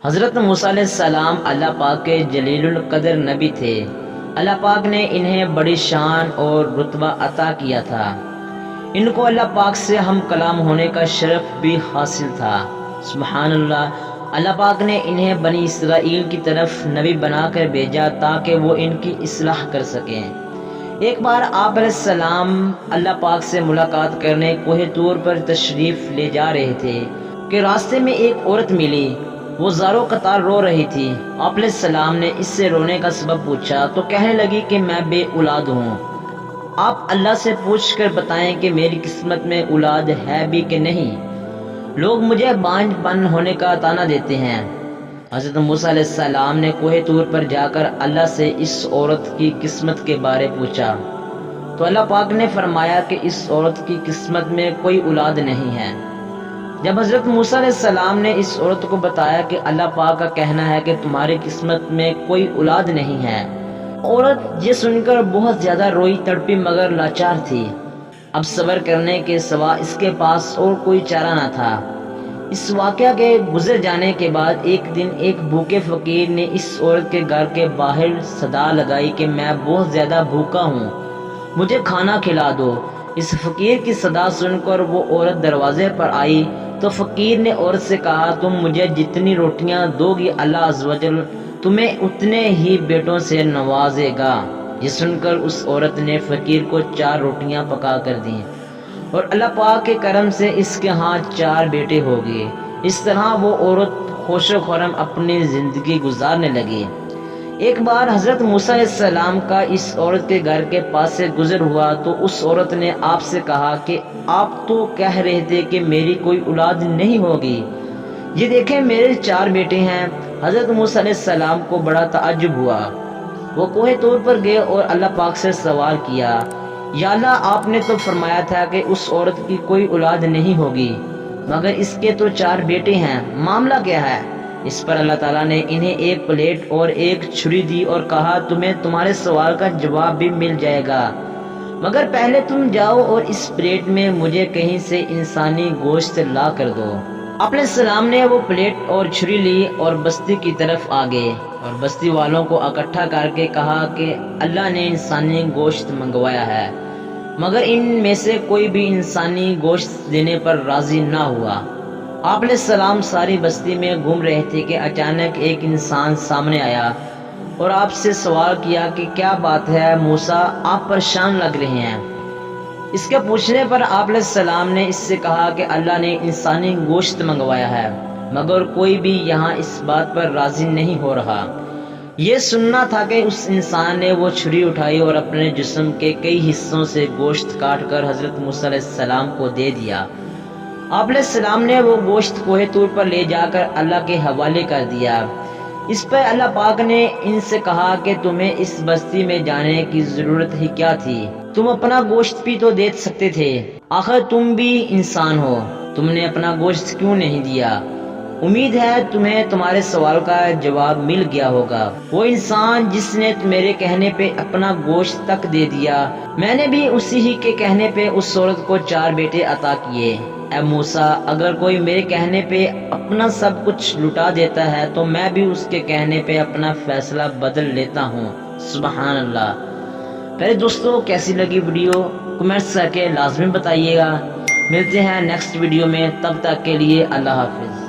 حضرت موسیٰ علیہ السلام اللہ پاک کے جلیل القدر نبی تھے۔ اللہ پاک نے انہیں بڑی شان اور رتبہ عطا کیا تھا۔ ان کو اللہ پاک سے ہم کلام ہونے کا شرف بھی حاصل تھا۔ سبحان اللہ۔ اللہ پاک نے انہیں بنی اسرائیل کی طرف نبی بنا کر بھیجا تاکہ وہ ان کی اصلاح کر سکیں۔ ایک بار آپ علیہ السلام اللہ پاک سے ملاقات کرنے کوہ طور پر تشریف لے جا رہے تھے کہ راستے میں ایک عورت ملی۔ وہ زاروں قطار رو رہی تھی۔ آپ علیہ السلام نے اس سے رونے کا سبب پوچھا تو کہنے لگی کہ میں بے اولاد ہوں۔ آپ اللہ سے پوچھ کر بتائیں کہ میری قسمت میں اولاد ہے بھی کہ نہیں۔ لوگ مجھے بانجھ پن ہونے کا طعنہ دیتے ہیں۔ حضرت موسیٰ علیہ السلام نے کوہ طور پر جا کر اللہ سے اس عورت کی قسمت کے بارے پوچھا تو اللہ پاک نے فرمایا کہ اس عورت کی قسمت میں کوئی اولاد نہیں ہے۔ جب حضرت موسیٰ علیہ السلام نے اس عورت کو بتایا کہ اللہ پاک کا کہنا ہے کہ تمہاری قسمت میں کوئی اولاد نہیں ہے، عورت یہ سن کر بہت زیادہ روئی تڑپی مگر لاچار تھی۔ اب صبر کرنے کے سوا اس کے پاس اور کوئی چارہ نہ تھا۔ اس واقعہ کے گزر جانے کے بعد ایک دن ایک بھوکے فقیر نے اس عورت کے گھر کے باہر صدا لگائی کہ میں بہت زیادہ بھوکا ہوں، مجھے کھانا کھلا دو۔ اس فقیر کی صدا سن کر وہ عورت دروازے پر آئی تو فقیر نے عورت سے کہا، تم مجھے جتنی روٹیاں دو گی اللہ عز و جل تمہیں اتنے ہی بیٹوں سے نوازے گا۔ یہ سن کر اس عورت نے فقیر کو 4 روٹیاں پکا کر دیں اور اللہ پاک کے کرم سے اس کے ہاں 4 بیٹے ہو گئے۔ اس طرح وہ عورت خوش و خرم اپنی زندگی گزارنے لگی۔ ایک بار حضرت موسیٰ علیہ السلام کا اس عورت کے گھر کے پاس سے گزر ہوا تو اس عورت نے آپ سے کہا کہ آپ تو کہہ رہے تھے کہ میری کوئی اولاد نہیں ہوگی، یہ دیکھیں میرے 4 بیٹے ہیں۔ حضرت موسیٰ علیہ السلام کو بڑا تعجب ہوا۔ وہ کوہ طور پر گئے اور اللہ پاک سے سوال کیا، یا اللہ آپ نے تو فرمایا تھا کہ اس عورت کی کوئی اولاد نہیں ہوگی، مگر اس کے تو 4 بیٹے ہیں، معاملہ کیا ہے؟ اس پر اللہ تعالیٰ نے انہیں ایک پلیٹ اور ایک چھری دی اور کہا، تمہیں تمہارے سوال کا جواب بھی مل جائے گا، مگر پہلے تم جاؤ اور اس پلیٹ میں مجھے کہیں سے انسانی گوشت لا کر دو۔ آپ علیہ السلام نے وہ پلیٹ اور چھری لی اور بستی کی طرف آگے اور بستی والوں کو اکٹھا کر کے کہا کہ اللہ نے انسانی گوشت منگوایا ہے، مگر ان میں سے کوئی بھی انسانی گوشت دینے پر راضی نہ ہوا۔ آپ علیہ السلام ساری بستی میں گھوم رہے تھے کہ اچانک ایک انسان سامنے آیا اور آپ سے سوال کیا کہ کیا بات ہے موسیٰ، آپ پریشان لگ رہے ہیں؟ اس کے پوچھنے پر آپ علیہ السلام نے اس سے کہا کہ اللہ نے انسانی گوشت منگوایا ہے، مگر کوئی بھی یہاں اس بات پر راضی نہیں ہو رہا۔ یہ سننا تھا کہ اس انسان نے وہ چھری اٹھائی اور اپنے جسم کے کئی حصوں سے گوشت کاٹ کر حضرت موسیٰ علیہ السلام کو دے دیا۔ آپ علیہ السلام نے وہ گوشت کوہ طور پر لے جا کر اللہ کے حوالے کر دیا۔ اس پر اللہ پاک نے ان سے کہا کہ تمہیں اس بستی میں جانے کی ضرورت ہی کیا تھی؟ تم اپنا گوشت بھی تو دے سکتے تھے، آخر تم بھی انسان ہو، تم نے اپنا گوشت کیوں نہیں دیا؟ امید ہے تمہیں تمہارے سوال کا جواب مل گیا ہوگا۔ وہ انسان جس نے میرے کہنے پہ اپنا گوشت تک دے دیا، میں نے بھی اسی ہی کے کہنے پہ اس عورت کو 4 بیٹے عطا کیے۔ اے موسیٰ، اگر کوئی میرے کہنے پہ اپنا سب کچھ لٹا دیتا ہے تو میں بھی اس کے کہنے پہ اپنا فیصلہ بدل لیتا ہوں۔ سبحان اللہ۔ پہلے دوستو کیسی لگی ویڈیو کمنٹس کر کے لازمی بتائیے گا۔ ملتے ہیں نیکسٹ ویڈیو میں، تب تک کے لیے اللہ حافظ۔